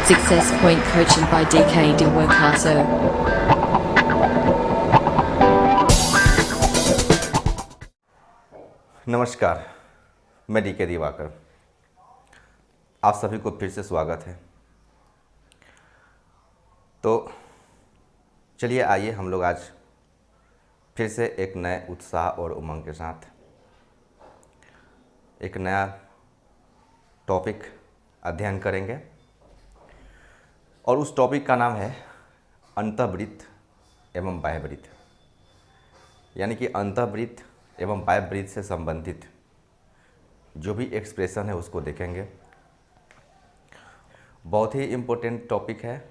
Success Point Coaching by DK Diwakaso. नमस्कार, मैं DK Diwakar. आप सभी को फिर से स्वागत है। तो चलिए आइए हम लोग आज फिर से एक नए उत्साह और उमंग के साथ एक नया टॉपिक अध्ययन करेंगे और उस टॉपिक का नाम है अंतर्वृत्त एवं बाह्यवृत्त, यानी कि अंतर्वृत्त एवं बाह्यवृत्त से संबंधित जो भी एक्सप्रेशन है उसको देखेंगे। बहुत ही इम्पोर्टेंट टॉपिक है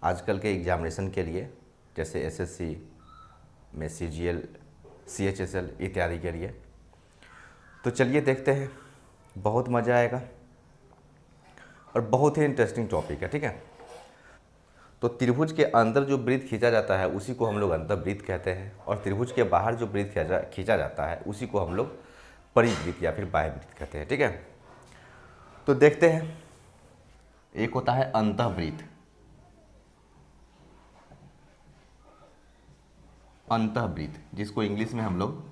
आजकल के एग्जामिनेशन के लिए, जैसे एसएससी में सीजीएल, सीएचएसएल इत्यादि के लिए। तो चलिए देखते हैं, बहुत मज़ा आएगा और बहुत ही इंटरेस्टिंग टॉपिक है। ठीक है, तो त्रिभुज के अंदर जो वृत्त खींचा जाता है उसी को हम लोग अंतर्वृत्त कहते हैं, और त्रिभुज के बाहर जो वृत्त खींचा जाता है उसी को हम लोग परिवृत्त या फिर बाह्यवृत्त कहते हैं। ठीक है, तो देखते हैं। एक होता है अंतर्वृत्त, अंतर्वृत्त जिसको इंग्लिश में हम लोग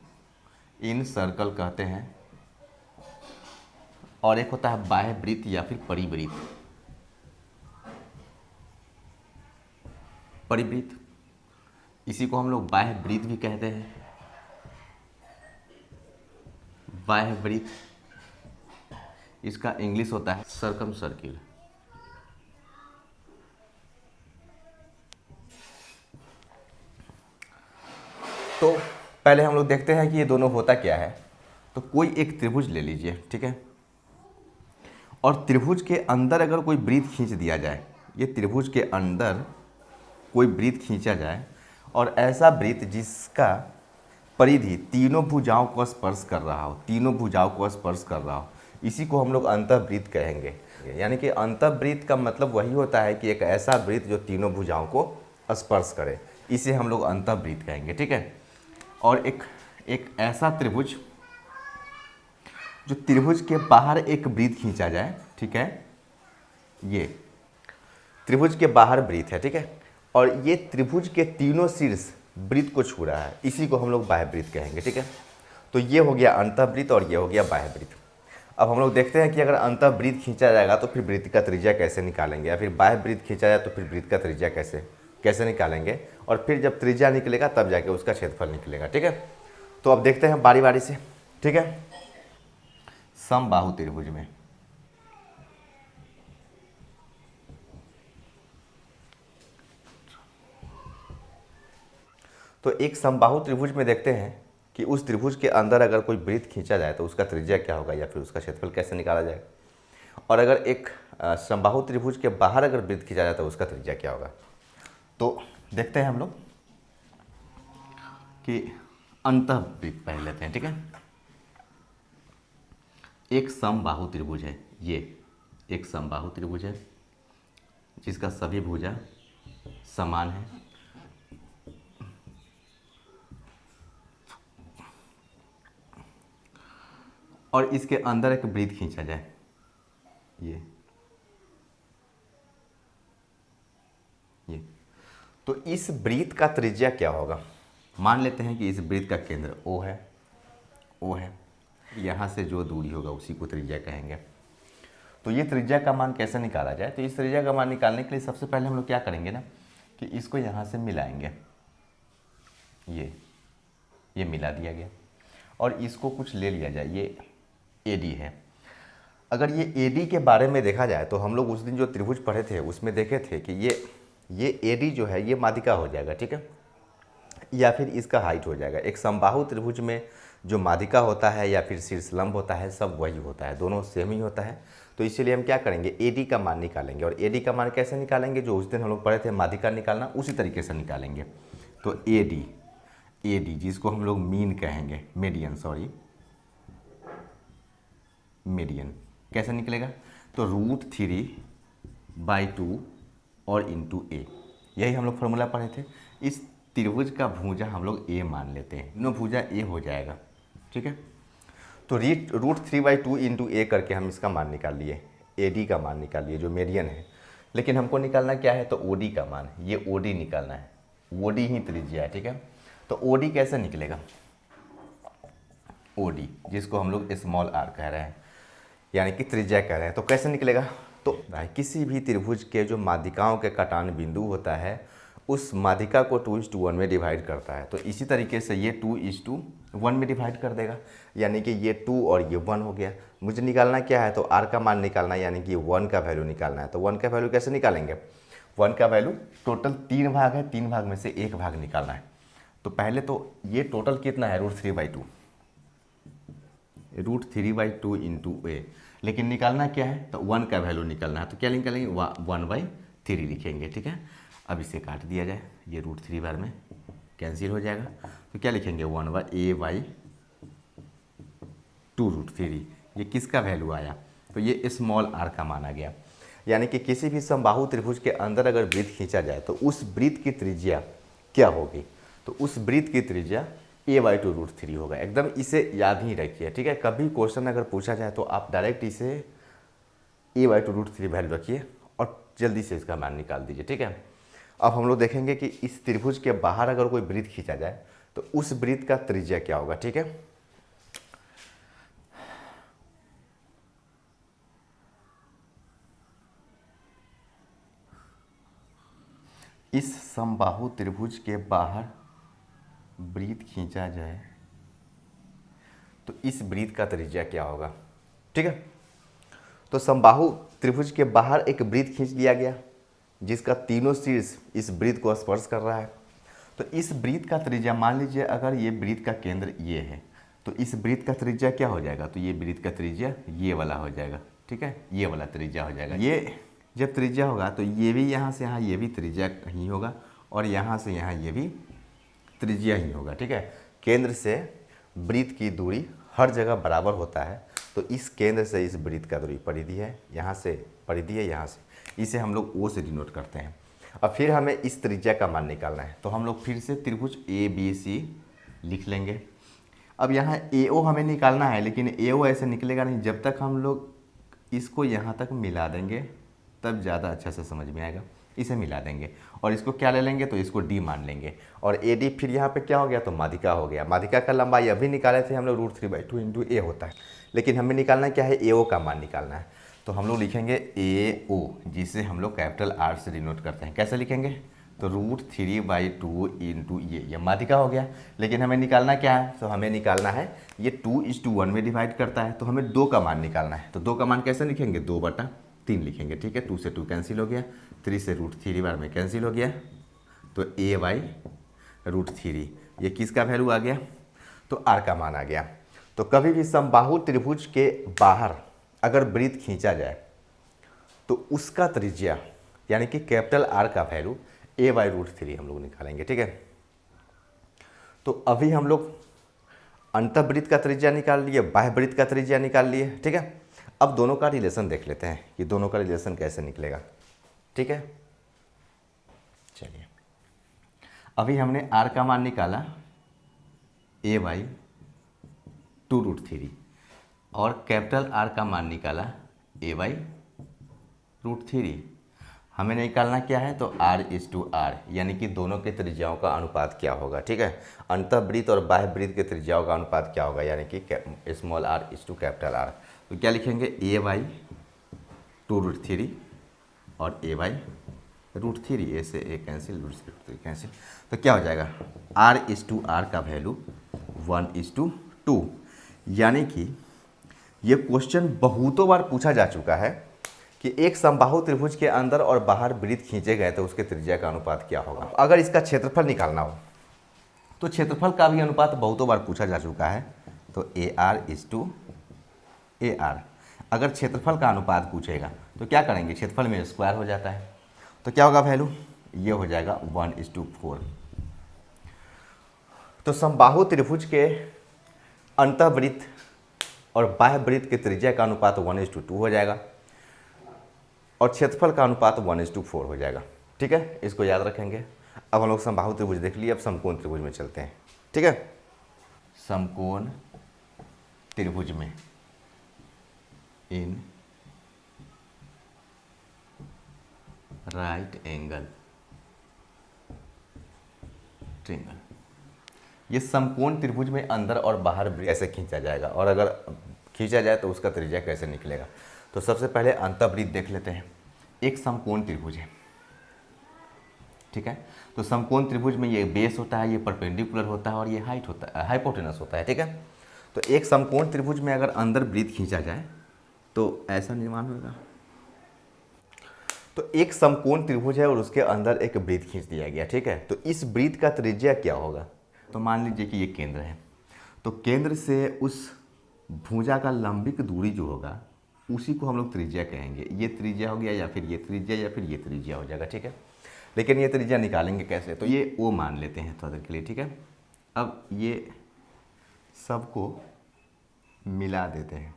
इन सर्कल कहते हैं, और एक होता है बाह्यवृत्त या फिर परिवृत्त। परिवृत्त इसी को हम लोग बाह्यवृत्त भी कहते हैं। बाह्यवृत्त इसका इंग्लिश होता है सर्कम सर्किल। तो पहले हम लोग देखते हैं कि ये दोनों होता क्या है। तो कोई एक त्रिभुज ले लीजिए, ठीक है, और त्रिभुज के अंदर अगर कोई वृत्त खींच दिया जाए, ये त्रिभुज के अंदर कोई वृत्त खींचा जाए और ऐसा वृत्त जिसका परिधि तीनों भुजाओं को स्पर्श कर रहा हो, तीनों भुजाओं को स्पर्श कर रहा हो, इसी को हम लोग अंतर्वृत्त कहेंगे। यानी कि अंतर्वृत्त का मतलब वही होता है कि एक ऐसा वृत्त जो तीनों भुजाओं को स्पर्श करे, इसे हम लोग अंतर्वृत्त कहेंगे। ठीक है, और एक ऐसा त्रिभुज जो त्रिभुज के बाहर एक वृत्त खींचा जाए, ठीक है, ये त्रिभुज के बाहर वृत्त है, ठीक है, और ये त्रिभुज के तीनों शीर्ष वृत्त को छू रहा है, इसी को हम लोग बाह्यवृत्त कहेंगे। ठीक है, तो ये हो गया अंतर्वृत्त और ये हो गया बाह्यवृत्त। अब हम लोग देखते हैं कि अगर अंतर्वृत्त खींचा जाएगा तो फिर वृत्त का त्रिज्या कैसे निकालेंगे, या फिर बाह्यवृत्त खींचा जाए तो फिर वृत्त का त्रिज्या कैसे निकालेंगे, और फिर जब त्रिज्या निकलेगा तब जाके उसका क्षेत्रफल निकलेगा। ठीक है, तो अब देखते हैं बारी बारी से। ठीक है, समबाहु त्रिभुज में तो एक समबाहु त्रिभुज में देखते हैं कि उस त्रिभुज के अंदर अगर कोई वृत्त खींचा जाए तो उसका त्रिज्या क्या होगा या फिर उसका क्षेत्रफल कैसे निकाला जाएगा, और अगर एक समबाहु त्रिभुज के बाहर अगर वृत्त खींचा जाए तो उसका त्रिज्या क्या होगा। तो देखते हैं हम लोग कि अंतर्वृत्त पहले लेते हैं। ठीक है, एक समबाहु त्रिभुज है, ये एक समबाहु त्रिभुज है जिसका सभी भुजा समान है, और इसके अंदर एक वृत्त खींचा जाए, ये तो इस वृत्त का त्रिज्या क्या होगा। मान लेते हैं कि इस वृत्त का केंद्र O है, यहाँ से जो दूरी होगा उसी को त्रिज्या कहेंगे। तो ये त्रिज्या का मान कैसे निकाला जाए, तो इस त्रिज्या का मान निकालने के लिए सबसे पहले हम लोग क्या करेंगे ना कि इसको यहाँ से मिलाएंगे, ये मिला दिया गया, और इसको कुछ ले लिया जाए, ये AD है। अगर ये AD के बारे में देखा जाए तो हम लोग उस दिन जो त्रिभुज पढ़े थे उसमें देखे थे कि ये AD जो है ये माध्यिका हो जाएगा, ठीक है, या फिर इसका हाइट हो जाएगा। एक समबाहु त्रिभुज में जो माध्यिका होता है या फिर शीर्षलंब होता है सब वही होता है, दोनों सेम ही होता है। तो इसीलिए हम क्या करेंगे, AD का मान निकालेंगे, और AD का मान कैसे निकालेंगे, जो उस दिन हम लोग पढ़े थे माध्यिका निकालना, उसी तरीके से निकालेंगे। तो AD जिसको हम लोग मीन कहेंगे, मीडियन कैसे निकलेगा, तो √3/2 और इंटू A, यही हम लोग फॉर्मूला पढ़े थे। इस त्रिभुज का भुजा हम लोग A मान लेते हैं, दोनों भुजा A हो जाएगा। ठीक है, तो √3/2 इंटू A करके हम इसका मान निकाल लिए, AD का मान निकाल लिए जो मीडियन है। लेकिन हमको निकालना क्या है, तो ओडी का मान, ये ओडी निकालना है, ओडी ही त्रिज्या है, ठीक है। तो ओडी कैसे निकलेगा, ओडी जिसको हम लोग स्मॉल आर कह रहे हैं, यानी कि त्रिज्या कह रहे हैं, तो कैसे निकलेगा, तो किसी भी त्रिभुज के जो माध्यिकाओं के कटान बिंदु होता है उस माध्यिका को 2:1 में डिवाइड करता है। तो इसी तरीके से ये 2:1 में डिवाइड कर देगा, यानी कि ये 2 और ये 1 हो गया। मुझे निकालना क्या है, तो आर का मान निकालना है, यानी कि 1 का वैल्यू निकालना है। तो 1 का वैल्यू कैसे निकालेंगे, 1 का वैल्यू टोटल 3 भाग है, 3 भाग में से 1 भाग निकालना है। तो पहले तो ये टोटल कितना है, √3/2, √3/2 इंटू ए, लेकिन निकालना क्या है, तो 1 का वैल्यू निकालना है। तो क्या निकालेंगे, 1/3 लिखेंगे, ठीक है। अब इसे काट दिया जाए, ये √3 बार में कैंसिल हो जाएगा, तो क्या लिखेंगे, 1/a/2√3। ये किसका वैल्यू आया, तो ये स्मॉल आर का मान आ गया। यानी कि किसी भी समबाहु त्रिभुज के अंदर अगर वृत्त खींचा जाए तो उस वृत्त की त्रिज्या क्या होगी, तो उस वृत्त की त्रिज्या a/2√3 होगा। एकदम इसे याद ही रखिए, ठीक है। कभी क्वेश्चन अगर पूछा जाए तो आप डायरेक्ट इसे a/2√3 वैल्यू रखिए और जल्दी से इसका मान निकाल दीजिए, ठीक है। अब हम लोग देखेंगे कि इस त्रिभुज के बाहर अगर कोई वृत्त खींचा जाए तो उस वृत्त का त्रिज्या क्या होगा, ठीक है। इस समबाहु त्रिभुज के बाहर वृत्त खींचा जाए तो इस वृत्त का त्रिज्या क्या होगा, ठीक है। तो समबाहु त्रिभुज के बाहर एक वृत्त खींच लिया गया जिसका तीनों शीर्ष इस वृत्त को स्पर्श कर रहा है। तो इस वृत्त का त्रिज्या, मान लीजिए अगर ये वृत्त का केंद्र ये है तो इस वृत्त का त्रिज्या क्या हो जाएगा, तो ये वृत्त का त्रिज्या ये वाला हो जाएगा, ठीक है, ये वाला त्रिज्या हो जाएगा। ये जब त्रिज्या होगा तो ये भी यहाँ से यहाँ ये भी त्रिज्या ही होगा और यहाँ से यहाँ ये भी त्रिज्या ही होगा, ठीक है। केंद्र से वृत्त की दूरी हर जगह बराबर होता है, तो इस केंद्र से इस वृत्त का दूरी परिधि है, यहाँ से परिधि है, यहाँ से, इसे हम लोग ओ से डिनोट करते हैं। अब फिर हमें इस त्रिज्या का मान निकालना है, तो हम लोग फिर से त्रिभुज ABC लिख लेंगे। अब यहाँ AO हमें निकालना है, लेकिन AO ऐसे निकलेगा नहीं, जब तक हम लोग इसको यहाँ तक मिला देंगे तब ज़्यादा अच्छा से समझ में आएगा। इसे मिला देंगे और इसको क्या ले लेंगे, तो इसको D मान लेंगे और AD फिर यहाँ पे क्या हो गया, तो माध्यिका हो गया। माध्यिका का लंबाई अभी निकाले थे हम लोग, √3/2 इंटू A होता है, लेकिन हमें निकालना क्या है, AO का मान निकालना है। तो हम लोग लिखेंगे AO, जिसे हम लोग कैपिटल R से डिनोट करते हैं। कैसे लिखेंगे, तो √3/2 इंटू ये माध्यिका हो गया। लेकिन हमें निकालना क्या है, तो हमें निकालना है ये 2:1 में डिवाइड करता है, तो हमें 2 का मान निकालना है। तो 2 का मान कैसे लिखेंगे, 2/3 लिखेंगे, ठीक है। 2 से 2 कैंसिल हो गया, 3 से √3 बार में कैंसिल हो गया, तो a/√3 ये किसका वैल्यू आ गया, तो R का मान आ गया। तो कभी भी समबाहु त्रिभुज के बाहर अगर वृत्त खींचा जाए तो उसका त्रिज्या यानी कि कैपिटल R का वैल्यू a/√3 हम लोग निकालेंगे, ठीक है। तो अभी हम लोग अंतःवृत्त का त्रिज्या निकाल लिए, बाह्य वृत्त का त्रिज्या निकाल लिए, ठीक है। अब दोनों का रिलेशन देख लेते हैं कि दोनों का रिलेशन कैसे निकलेगा, ठीक है। चलिए, अभी हमने R का मान निकाला a/2√3 और कैपिटल R का मान निकाला a/√3। हमें निकालना क्या है, तो R:R, यानी कि दोनों के त्रिज्याओं का अनुपात क्या होगा, ठीक है। अंतःवृत्त और बाह्य वृत्त के त्रिज्याओं का अनुपात क्या होगा, यानी कि स्मॉल r इस टू कैपिटल R। तो क्या लिखेंगे, a/2√3 और a/√3, ए से ए कैंसिल, √3 कैंसिल, तो क्या हो जाएगा, R:R का वैल्यू 1:2। यानी कि ये क्वेश्चन बहुतों बार पूछा जा चुका है कि एक समबाहु त्रिभुज के अंदर और बाहर वृत्त खींचे गए तो उसके त्रिज्या का अनुपात क्या होगा। अगर इसका क्षेत्रफल निकालना हो तो क्षेत्रफल का भी अनुपात बहुतों बार पूछा जा चुका है, तो AR:AR। अगर क्षेत्रफल का अनुपात पूछेगा तो क्या करेंगे, क्षेत्रफल में स्क्वायर हो जाता है, तो क्या होगा वैल्यू, ये हो जाएगा 1:4। तो समबाहु त्रिभुज के अंतःवृत्त और बाह्य वृत्त के त्रिज्या का अनुपात 1:2 हो जाएगा और क्षेत्रफल का अनुपात 1:4 हो जाएगा, ठीक है। इसको याद रखेंगे। अब हम लोग समबाहु त्रिभुज देख लिए, अब समकोण त्रिभुज में चलते हैं, ठीक है। समकोण त्रिभुज में इन राइट एंगल ट्रायंगल। ये समकोण त्रिभुज में अंदर और बाहर कैसे खींचा जाएगा, और अगर खींचा जाए तो उसका त्रिज्या कैसे निकलेगा। तो सबसे पहले अंतःवृत्त देख लेते हैं। एक समकोण त्रिभुज है, ठीक है। तो समकोण त्रिभुज में ये बेस होता है, ये परपेंडिकुलर होता है और ये हाइट होता है, हाइपोटेनस होता है, ठीक है। तो एक समकोण त्रिभुज में अगर अंदर वृत्त खींचा जाए तो ऐसा निर्माण होगा। तो एक समकोण त्रिभुज है और उसके अंदर एक वृत्त खींच दिया गया, ठीक है। तो इस वृत्त का त्रिज्या क्या होगा। तो मान लीजिए कि ये केंद्र है, तो केंद्र से उस भुजा का लंबिक दूरी जो होगा उसी को हम लोग त्रिज्या कहेंगे। ये त्रिज्या हो गया या फिर ये त्रिज्या या फिर ये त्रिज्या हो जाएगा, ठीक है। लेकिन ये त्रिज्या निकालेंगे कैसे, तो ये ओ मान लेते हैं थोड़ा देर के लिए, ठीक है। अब ये सबको मिला देते हैं,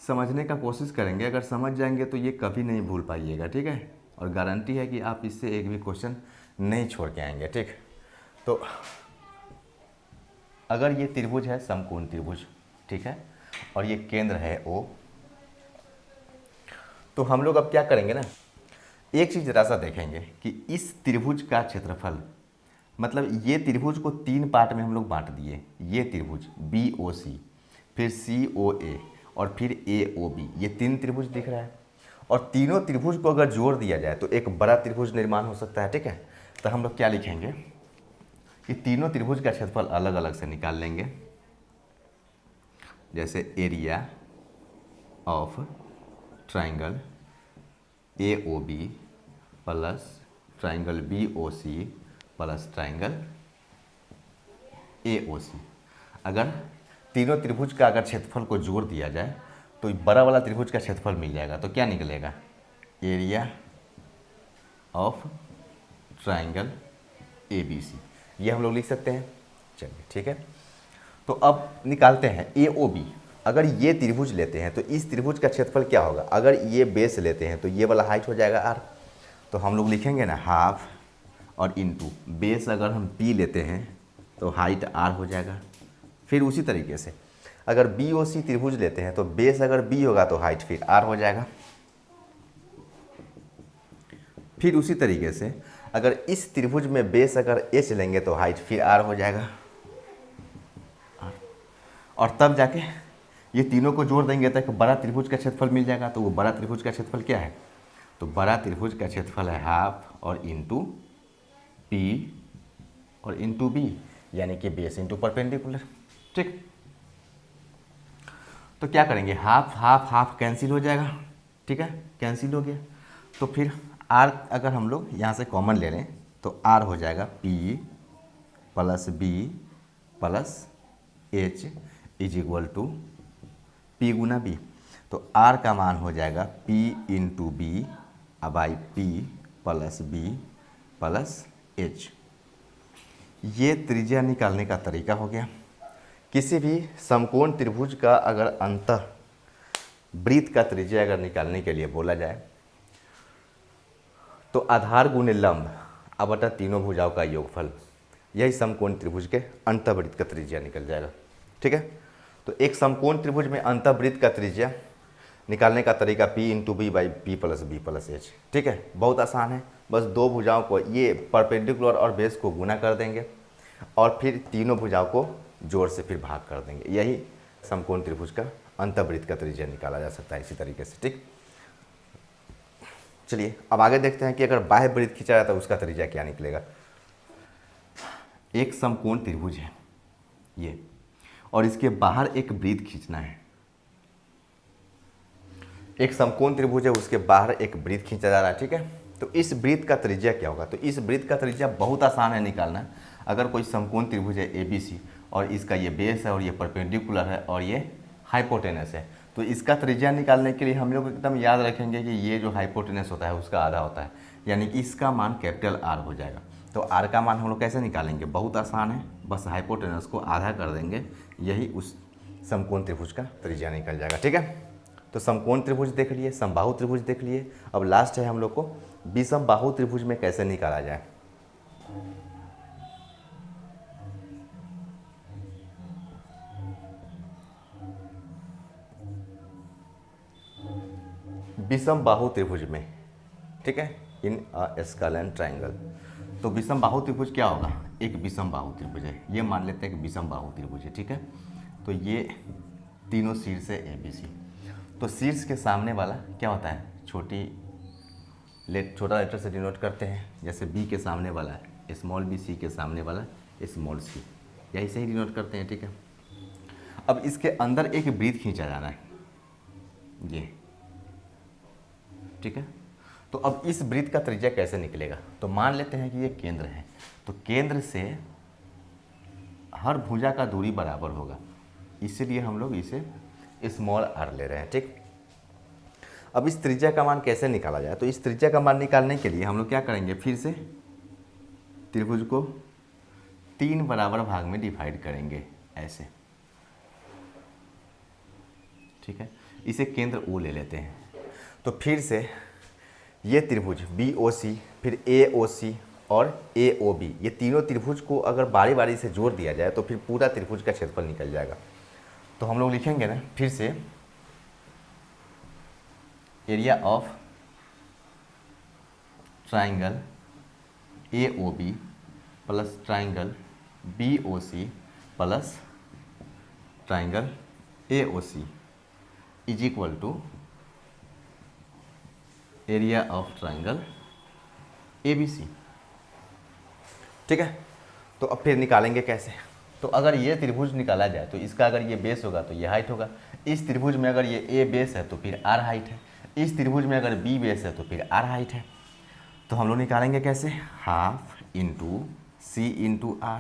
समझने का कोशिश करेंगे। अगर समझ जाएंगे तो ये कभी नहीं भूल पाइएगा, ठीक है। और गारंटी है कि आप इससे एक भी क्वेश्चन नहीं छोड़ के आएंगे, ठीक। तो अगर ये त्रिभुज है समकोण त्रिभुज, ठीक है, और ये केंद्र है ओ, तो हम लोग अब क्या करेंगे ना, एक चीज़ जरा सा देखेंगे कि इस त्रिभुज का क्षेत्रफल, मतलब ये त्रिभुज को 3 पार्ट में हम लोग बांट दिए। ये त्रिभुज BOC, फिर COA और फिर AOB, ये 3 त्रिभुज दिख रहा है। और तीनों त्रिभुज को अगर जोड़ दिया जाए तो एक बड़ा त्रिभुज निर्माण हो सकता है, ठीक है। तो हम लोग क्या लिखेंगे कि तीनों त्रिभुज का क्षेत्रफल अलग अलग से निकाल लेंगे। जैसे area of triangle AOB plus triangle BOC plus triangle AOC। अगर तीनों त्रिभुज का अगर क्षेत्रफल को जोड़ दिया जाए तो बड़ा वाला त्रिभुज का क्षेत्रफल मिल जाएगा। तो क्या निकलेगा, एरिया ऑफ ट्राइंगल ABC, ये हम लोग लिख सकते हैं। चलिए ठीक है, तो अब निकालते हैं AOB। अगर ये त्रिभुज लेते हैं तो इस त्रिभुज का क्षेत्रफल क्या होगा। अगर ये बेस लेते हैं तो ये वाला हाइट हो जाएगा R, तो हम लोग लिखेंगे ना हाफ और इनटू बेस। अगर हम P लेते हैं तो हाइट R हो जाएगा। फिर उसी तरीके से अगर BOC त्रिभुज लेते हैं तो बेस अगर B होगा तो हाइट फिर R हो जाएगा। फिर उसी तरीके से अगर इस त्रिभुज में बेस अगर H लेंगे तो हाइट फिर R हो जाएगा। और तब जाके ये तीनों को जोड़ देंगे तो एक बड़ा त्रिभुज का क्षेत्रफल मिल जाएगा। तो वो बड़ा त्रिभुज का क्षेत्रफल क्या है, तो बड़ा त्रिभुज का क्षेत्रफल है हाफ और इंटू P और इंटू B, यानी कि बेस इंटू परपेंडिकुलर, ठीक। तो क्या करेंगे, हाफ हाफ हाफ कैंसिल हो जाएगा, ठीक है, कैंसिल हो गया। तो फिर R अगर हम लोग यहाँ से कॉमन ले लें तो R हो जाएगा P plus B plus H is equal to P गुना B। तो R का मान हो जाएगा P into B by P plus B plus H। ये त्रिज्या निकालने का तरीका हो गया। किसी भी समकोण त्रिभुज का अगर अंतः वृत्त का त्रिज्या अगर निकालने के लिए बोला जाए तो आधार गुणे लंब बटा तीनों भुजाओं का योगफल, यही समकोण त्रिभुज के अंतःवृत्त का त्रिज्या निकल जाएगा, ठीक है। तो एक समकोण त्रिभुज में अंतःवृत्त का त्रिज्या निकालने का तरीका P into B by P plus B plus H, ठीक है, बहुत आसान है। बस दो भुजाओं को, ये परपेंडिकुलर और बेस को गुना कर देंगे और फिर तीनों भुजाओं को जोड़ से फिर भाग कर देंगे। यही समकोण त्रिभुज का अंतःवृत्त का त्रिज्या निकाला जा सकता है इसी तरीके से, ठीक। चलिए अब आगे देखते हैं कि अगर बाह्य वृत्त खींचा जाए तो उसका त्रिज्या क्या निकलेगा। एक समकोण त्रिभुज है ये, और इसके बाहर एक वृत्त खींचना है। एक समकोण त्रिभुज है, उसके बाहर एक वृत्त खींचा जा रहा है, ठीक है। तो इस वृत्त का त्रिज्या क्या होगा, तो इस वृत्त का त्रिज्या बहुत आसान है निकालना। अगर कोई समकोण त्रिभुज है ABC और इसका ये बेस है और ये परपेंडिकुलर है और ये हाइपोटेनस है, तो इसका त्रिज्या निकालने के लिए हम लोग एकदम याद रखेंगे कि ये जो हाइपोटेनस होता है उसका आधा होता है, यानी कि इसका मान कैपिटल R हो जाएगा। तो R का मान हम लोग कैसे निकालेंगे, बहुत आसान है, बस हाइपोटेनस को आधा कर देंगे, यही उस समकोण त्रिभुज का त्रिज्या निकल जाएगा, ठीक है। तो समकोण त्रिभुज देख लिए, समबाहु त्रिभुज देख लिए। अब लास्ट है हम लोग को विषमबाहु त्रिभुज में कैसे निकाला जाए। विषम बाहु त्रिभुज में, ठीक है, इन अ स्केलेन ट्रायंगल। तो विषम बाहु त्रिभुज क्या होगा, एक विषम बाहु त्रिभुज है, ये मान लेते हैं कि विषम बाहु त्रिभुज है, ठीक है। तो ये तीनों शीर्ष है ABC। तो शीर्ष के सामने वाला क्या होता है, छोटा लेटर से डिनोट करते हैं, जैसे B के सामने वाला है स्मॉल b, C के सामने वाला स्मॉल c, यही से ही डिनोट करते हैं, ठीक है। अब इसके अंदर एक वृत्त खींचा जाना है, ये, ठीक है। तो अब इस वृत्त का त्रिज्या कैसे निकलेगा, तो मान लेते हैं कि ये केंद्र है, तो केंद्र से हर भुजा का दूरी बराबर होगा, इसीलिए हम लोग इसे स्मॉल r ले रहे हैं, ठीक। अब इस त्रिज्या का मान कैसे निकाला जाए, तो इस त्रिज्या का मान निकालने के लिए हम लोग क्या करेंगे, फिर से त्रिभुज को 3 बराबर भाग में डिवाइड करेंगे, ऐसे, ठीक है। इसे केंद्र O ले लेते हैं। तो फिर से ये त्रिभुज BOC, फिर AOC और AOB, ये तीनों त्रिभुज को अगर बारी बारी से जोड़ दिया जाए तो फिर पूरा त्रिभुज का क्षेत्रफल निकल जाएगा। तो हम लोग लिखेंगे ना, फिर से area of triangle AOB plus triangle BOC plus triangle AOC is equal to area of triangle ABC, ठीक है। तो अब फिर निकालेंगे कैसे, तो अगर ये त्रिभुज निकाला जाए तो इसका अगर ये बेस होगा तो ये हाइट होगा, इस त्रिभुज में अगर ये A बेस है तो फिर R हाइट है, इस त्रिभुज में अगर B बेस है तो फिर R हाइट है। तो हम लोग निकालेंगे कैसे, half into C into R,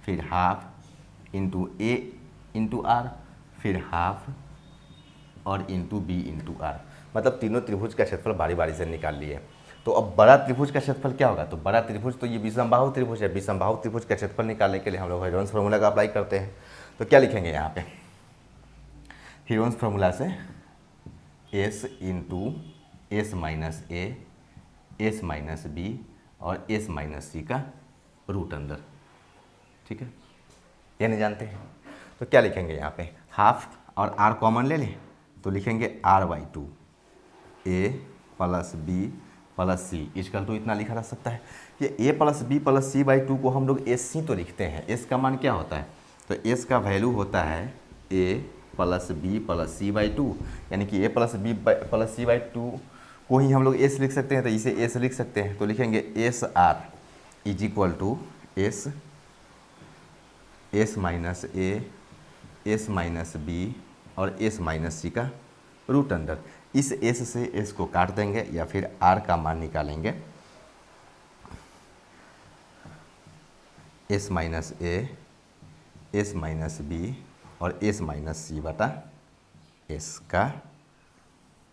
फिर half into A into R, फिर हाफ और इंटू B इंटू R, मतलब तीनों त्रिभुज का क्षेत्रफल बारी बारी से निकाल लिए। तो अब बड़ा त्रिभुज का क्षेत्रफल क्या होगा, तो बड़ा त्रिभुज तो ये विषमबाहु त्रिभुज है, विषमबाहु त्रिभुज का क्षेत्रफल निकालने के लिए हम लोग हीरोन्स फार्मूला का अप्लाई करते हैं। तो क्या लिखेंगे यहाँ पे, हीरोन्स फार्मूला से S into S minus A, S minus B और S माइनस C का रूट अंदर, ठीक है, ये नहीं जानते हैं। तो क्या लिखेंगे यहाँ पे, हाफ और R कॉमन ले लें तो लिखेंगे R/2 A plus B plus C is equal to इतना लिखा जा सकता है कि A plus B plus C/2 को हम लोग SC तो लिखते हैं, S का मान क्या होता है, तो S का वैल्यू होता है A plus B plus C/2, यानी कि A plus B plus C/2 को ही हम लोग S लिख सकते हैं, तो इसे S लिख सकते हैं। तो लिखेंगे SR is equal to S minus A, S minus B और S माइनस C का रूट अंडर। इस S से S को काट देंगे या फिर R का मान निकालेंगे, S minus A, S minus B और S माइनस C बटा S का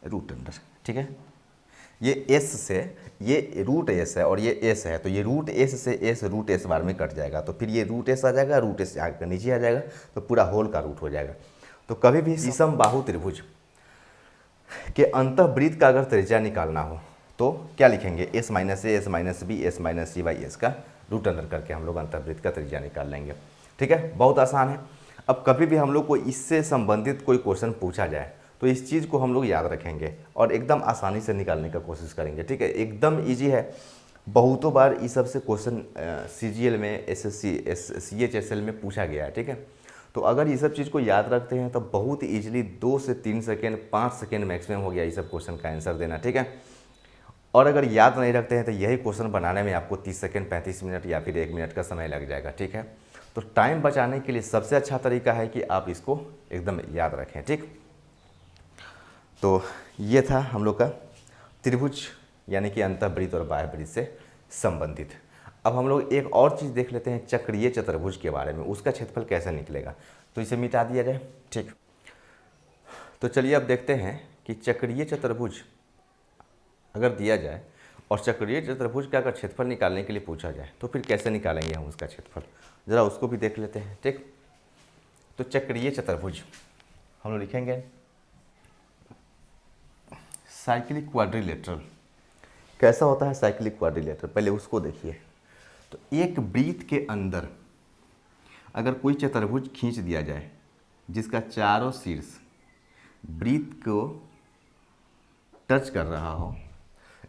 रूट अंडर, ठीक है। ये S से ये रूट S है और ये S है, तो ये रूट S से S रूट S बार में कट जाएगा, तो फिर ये रूट S आ जाएगा, रूट S आकर नीचे आ जाएगा, तो पूरा होल का रूट हो जाएगा। तो कभी भी विषम बाहु त्रिभुज के अंतःवृत्त का अगर त्रिज्या निकालना हो तो क्या लिखेंगे, S minus A, S minus B, S minus C by S का रूट अंडर करके हम लोग अंतःवृत्त का त्रिज्या निकाल लेंगे, ठीक है। बहुत आसान है। अब कभी भी हम लोग को इससे संबंधित कोई क्वेश्चन पूछा जाए तो इस चीज़ को हम लोग याद रखेंगे और एकदम आसानी से निकालने का कोशिश करेंगे, ठीक है। एकदम ईजी है। बहुतों बार इस सबसे क्वेश्चन CGL में, SSC, CHSL में पूछा गया है, ठीक है। तो अगर ये सब चीज़ को याद रखते हैं तो बहुत ईजिली 2 से 3 सेकेंड, 5 सेकेंड मैक्सिमम हो गया ये सब क्वेश्चन का आंसर देना, ठीक है। और अगर याद नहीं रखते हैं तो यही क्वेश्चन बनाने में आपको 30 सेकेंड, 35 मिनट या फिर 1 मिनट का समय लग जाएगा, ठीक है। तो टाइम बचाने के लिए सबसे अच्छा तरीका है कि आप इसको एकदम याद रखें, ठीक। तो ये था हम लोग का त्रिभुज यानी कि अंतःवृत्त और बाह्यवृत्त से संबंधित। अब हम लोग एक और चीज़ देख लेते हैं चक्रीय चतुर्भुज के बारे में, उसका क्षेत्रफल कैसे निकलेगा। तो इसे मिटा दिया जाए, ठीक। तो चलिए अब देखते हैं कि चक्रीय चतुर्भुज अगर दिया जाए और चक्रीय चतुर्भुज का अगर क्षेत्रफल निकालने के लिए पूछा जाए तो फिर कैसे निकालेंगे हम उसका क्षेत्रफल, ज़रा उसको भी देख लेते हैं, ठीक। तो चक्रीय चतुर्भुज हम लोग लिखेंगे साइक्लिक क्वाड्रिलेटरल। कैसा होता है साइक्लिक क्वाड्रिलेटरल, पहले उसको देखिए। तो एक वृत्त के अंदर अगर कोई चतुर्भुज खींच दिया जाए जिसका चारों शीर्ष वृत्त को टच कर रहा हो,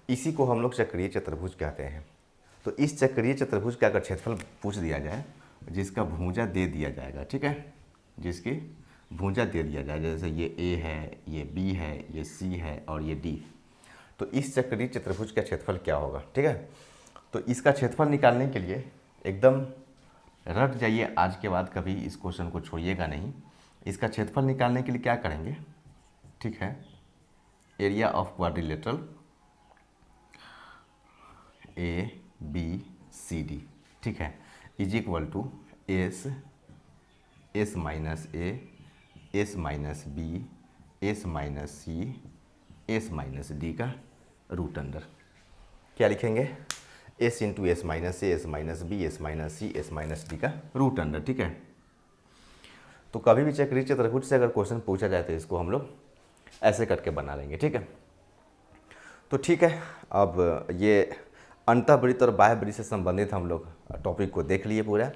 इसी को हम लोग चक्रीय चतुर्भुज कहते हैं। तो इस चक्रीय चतुर्भुज का अगर क्षेत्रफल पूछ दिया जाए, जिसका भुजा दे दिया जाएगा, ठीक है, जिसकी भुजा दे दिया जाए, जैसे ये ए है, ये बी है, ये सी है और ये डी, तो इस चक्रीय चतुर्भुज का क्षेत्रफल क्या होगा, ठीक है। तो इसका क्षेत्रफल निकालने के लिए एकदम रट जाइए, आज के बाद कभी इस क्वेश्चन को छोड़िएगा नहीं। इसका क्षेत्रफल निकालने के लिए क्या करेंगे, ठीक है, area of quadrilateral A B C D, ठीक है, is equal to S minus A, S minus B, S minus C, S minus D का रूट अंडर क्या लिखेंगे, S into S minus A, S minus B, S minus C, S minus D का root under, ठीक है। तो कभी भी चक्रीय चतुर्भुज से अगर क्वेश्चन पूछा जाए तो इसको हम लोग ऐसे करके बना लेंगे, ठीक है। तो ठीक है, अब ये अंतःवृत्त और बाह्यवृत्त से संबंधित हम लोग टॉपिक को देख लिए पूरा।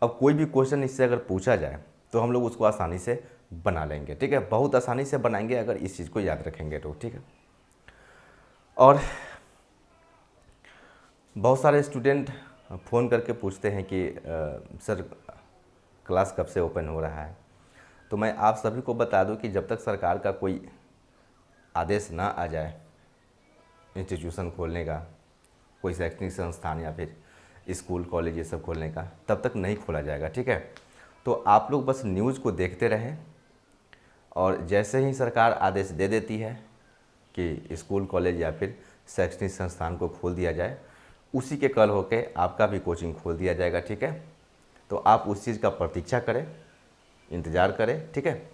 अब कोई भी क्वेश्चन इससे अगर पूछा जाए तो हम लोग उसको आसानी से बना लेंगे, ठीक है, बहुत आसानी से बनाएंगे अगर इस चीज़ को याद रखेंगे तो, ठीक है। और बहुत सारे स्टूडेंट फ़ोन करके पूछते हैं कि सर क्लास कब से ओपन हो रहा है। तो मैं आप सभी को बता दूं कि जब तक सरकार का कोई आदेश ना आ जाए इंस्टीट्यूशन खोलने का, कोई शैक्षणिक संस्थान या फिर स्कूल कॉलेज ये सब खोलने का, तब तक नहीं खोला जाएगा, ठीक है। तो आप लोग बस न्यूज़ को देखते रहें और जैसे ही सरकार आदेश दे देती है कि स्कूल कॉलेज या फिर शैक्षणिक संस्थान को खोल दिया जाए, उसी के कल होके आपका भी कोचिंग खोल दिया जाएगा, ठीक है। तो आप उस चीज़ का प्रतीक्षा करें, इंतज़ार करें, ठीक है।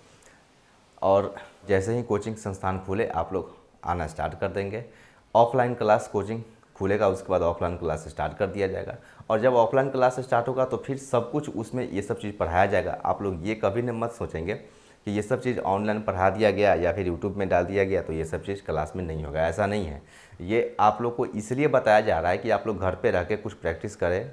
और जैसे ही कोचिंग संस्थान खुले आप लोग आना स्टार्ट कर देंगे। ऑफलाइन क्लास कोचिंग खुलेगा, उसके बाद ऑफलाइन क्लास स्टार्ट कर दिया जाएगा। और जब ऑफलाइन क्लास स्टार्ट होगा तो फिर सब कुछ उसमें ये सब चीज़ पढ़ाया जाएगा। आप लोग ये कभी न मत सोचेंगे कि ये सब चीज़ ऑनलाइन पढ़ा दिया गया या फिर यूट्यूब में डाल दिया गया तो ये सब चीज़ क्लास में नहीं होगा, ऐसा नहीं है। ये आप लोग को इसलिए बताया जा रहा है कि आप लोग घर पे रह के कुछ प्रैक्टिस करें,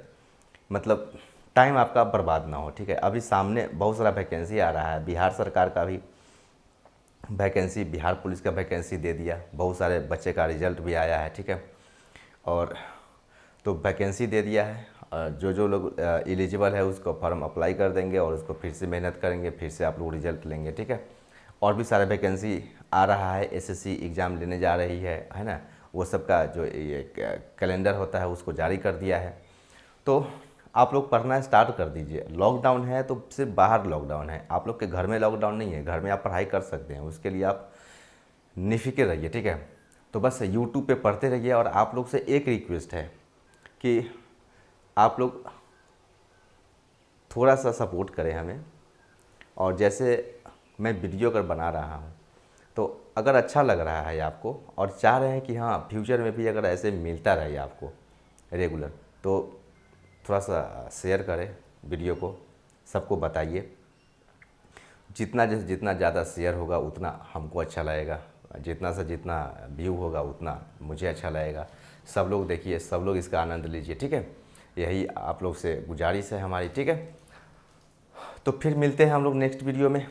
मतलब टाइम आपका बर्बाद ना हो, ठीक है। अभी सामने बहुत सारा वैकेंसी आ रहा है, बिहार सरकार का भी वैकेंसी, बिहार पुलिस का वैकेंसी दे दिया, बहुत सारे बच्चे का रिजल्ट भी आया है, ठीक है। और तो वैकेंसी दे दिया है, जो लोग एलिजिबल है उसको फॉर्म अप्लाई कर देंगे और उसको फिर से मेहनत करेंगे, फिर से आप लोग रिजल्ट लेंगे, ठीक है। और भी सारे वैकेंसी आ रहा है, एसएससी एग्ज़ाम लेने जा रही है ना, वो सब का जो ये कैलेंडर होता है उसको जारी कर दिया है। तो आप लोग पढ़ना स्टार्ट कर दीजिए। लॉकडाउन है तो सिर्फ बाहर लॉकडाउन है, आप लोग के घर में लॉकडाउन नहीं है, घर में आप पढ़ाई कर सकते हैं, उसके लिए आप निफ़िक्र रहिए, ठीक है। तो बस यूट्यूब पे पढ़ते रहिए। और आप लोग से एक रिक्वेस्ट है कि आप लोग थोड़ा सा सपोर्ट करें हमें, और जैसे मैं वीडियो अगर बना रहा हूँ तो अगर अच्छा लग रहा है आपको और चाह रहे हैं कि हाँ फ्यूचर में भी अगर ऐसे मिलता रहे आपको रेगुलर, तो थोड़ा सा शेयर करें वीडियो को, सबको बताइए। जितना ज़्यादा शेयर होगा उतना हमको अच्छा लगेगा, जितना से जितना व्यू होगा उतना मुझे अच्छा लगेगा। सब लोग देखिए, सब लोग इसका आनंद लीजिए, ठीक है। यही आप लोग से गुजारिश है हमारी, ठीक है। तो फिर मिलते हैं हम लोग नेक्स्ट वीडियो में।